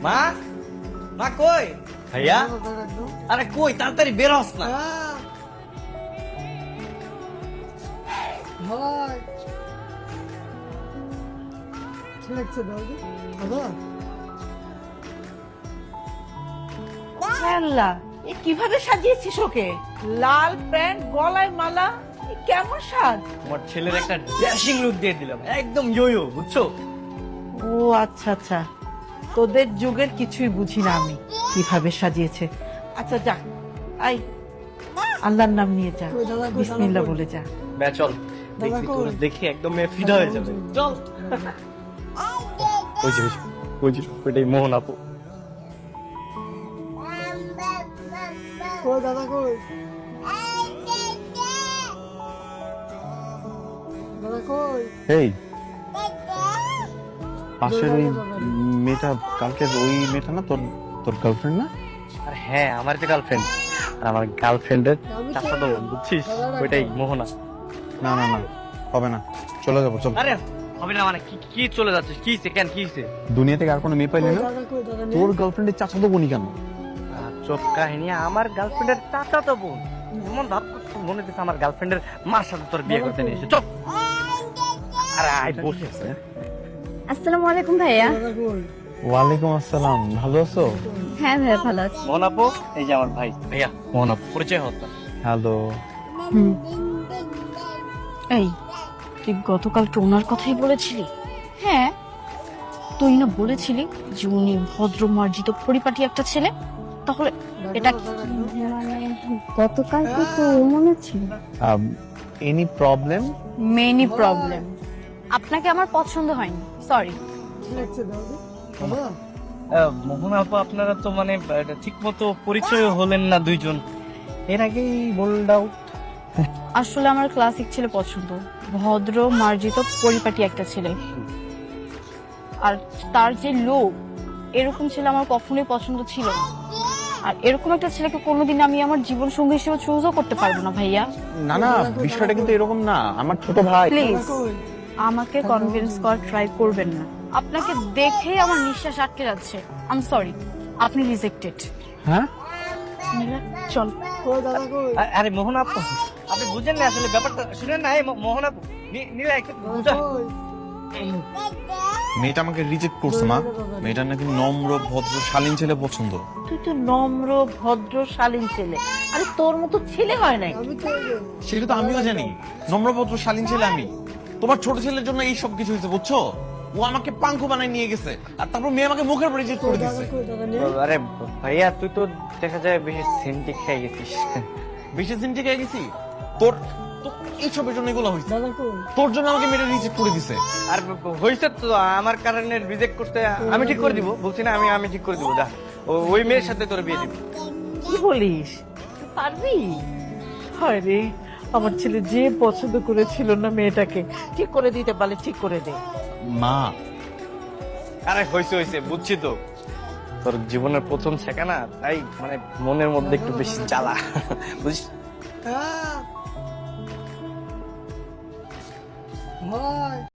মা মা কই ভাইয়া আরে কই তাড়াতাড়ি বের হস না আল্লাহ এ কিভাবে সাজিয়েছিস ওকে? লাল প্যান্ট, গলায় মালা, এ কেমন সাজ? তোমার ছেলের একটা ড্যাশিং লুক দিয়ে দিলাম, একদম ইয়ো বুঝছো? ও আচ্ছা আচ্ছা, তোদের যুগের কিছুই বুঝি না আমি, কিভাবে সাজিয়েছে। আচ্ছা যা, আই আল্লাহর নাম নিয়ে যা, বিসমিল্লাহ বলে যা। বে চল দেখি তোর দেখি একদম মেয়ে ফিদা হয়ে যাবে। চল ওই যে ওইটাই মোহন আপু। দাদা কই দাদা কই এই পাশের ওই মেয়েটা, কালকের ওই মেয়েটা না তোর তোর গার্লফ্রেন্ড না? আর হ্যাঁ আমার যে গার্লফ্রেন্ড, আর আমার গার্লফ্রেন্ডের চাচা তো বুঝছিস, ওইটাই মোহনা। না না না হবে না, চলে যাবো চল। আরে হবে না মানে কি চলে যাচ্ছিস? কি হইছে কেন কি হইছে? দুনিয়া থেকে আর কোনো মেয়ে পাইলি না? দাদা কই দাদা তোর গার্লফ্রেন্ডের চাচা তো বনি কেন? চোখ কাহিনী, আমার গার্লফ্রেন্ডের চাচা তো বোন। এমন ভাব করছিস মনে হচ্ছে আমার গার্লফ্রেন্ডের মার সাথে তোর বিয়ে করতে নিয়ে এসে। চল আরে আয় বসে আছে। আসসালামু আলাইকুম ভাইয়া। দাদা কই ওয়ালাইকুম আসসালাম, ভালো আছো? হ্যাঁ ভাইয়া ভালো আছি। মোহন আপু এই যে আমার ভাই। ভাইয়া মোহন আপু পরিচয় হতো। হ্যালো। এই তুই গতকালকে ওনার কথাই বলেছিলি? হ্যাঁ, তুই না বলেছিলি যে উনি ভদ্র মার্জিত পরিপাটি একটা ছেলে, তাহলে এটা মানে গতকালকে তো মনে ছিল। Any problem? মেনি প্রবলেম, আপনাকে আমার পছন্দ হয়নি, সরি। লাগছে দাদা দাদা মোহন আপু আপনারা তো মানে ঠিক মতো পরিচয় হলেন না দুইজন, এর আগেই বোল্ড আউট। আসলে আমার ক্লাসিক ছেলে পছন্দ, ভদ্র মার্জিত পরিপাটি একটা ছেলে, আর তার যে লোক, এরকম ছেলে আমার কখনোই পছন্দ ছিল না। আর এরকম একটা ছেলেকে কোনোদিন আমি আমার জীবন সঙ্গী হিসেবে চুজও করতে পারবো না ভাইয়া। না না, বিষয়টা কিন্তু এরকম না, আমার ছোট ভাই। প্লিজ কই আমাকে কনভিন্স করার ট্রাই করবেন না, আপনাকে দেখেই আমার নিঃশ্বাস আটকে যাচ্ছে। আই এম সরি, আপনি রিজেক্টেড। হ্যাঁ চল। কই দাদা কই আরে মোহন আপু আপনি বুঝেন না আসলে ব্যাপারটা, শুনেন না। এই মোহন আপু নীলা একটু বুঝা। মেয়েটা আমাকে রিজেক্ট করছে মা, মেয়েটার নাকি নম্র ভদ্র শালীন ছেলে পছন্দ। তুই তো নম্র ভদ্র শালীন ছেলে, আরে তোর মতো ছেলে হয় নাই। আমি তো সেটা তো আমিও জানি, নম্র ভদ্র শালীন ছেলে আমি। তোমার ছোট ছেলের জন্য এই সব কিছু হয়েছে বুঝছো? ও আমাকে পাঙ্কু বানায় নিয়ে গেছে, আর তারপর মেয়ে আমাকে মুখের উপর রিজেক্ট করে দিচ্ছে। কই দাদা নে আরে ভাইয়া তুই তো দেখা যায় বেশি সেন্টি খেয়ে গেছিস। বেশি দিন থেকে গেছি তোর, তোর এইসবের জন্য এগুলো হয়েছে। দাদা কই তোর জন্য আমাকে মেয়েটা রিজেক্ট করে দিছে। আর হয়েছে তো আমার কারণে রিজেক্ট করতে, আমি ঠিক করে দিব বলছি না, আমি ঠিক করে দিব। যা ওই মেয়ের সাথে তোর বিয়ে দিব। কি বলিস, তুই পারবি? হয় রে, আমার ছেলে যে পছন্দ করেছিল না মেয়েটাকে, ঠিক করে দিতে পারলে ঠিক করে দে। মা আরে হয়েছে বুঝছি তো, তোর জীবনের প্রথম শেখা না, তাই মানে মনের মধ্যে একটু বেশি জ্বালা বুঝিস। হ্যাঁ ভাই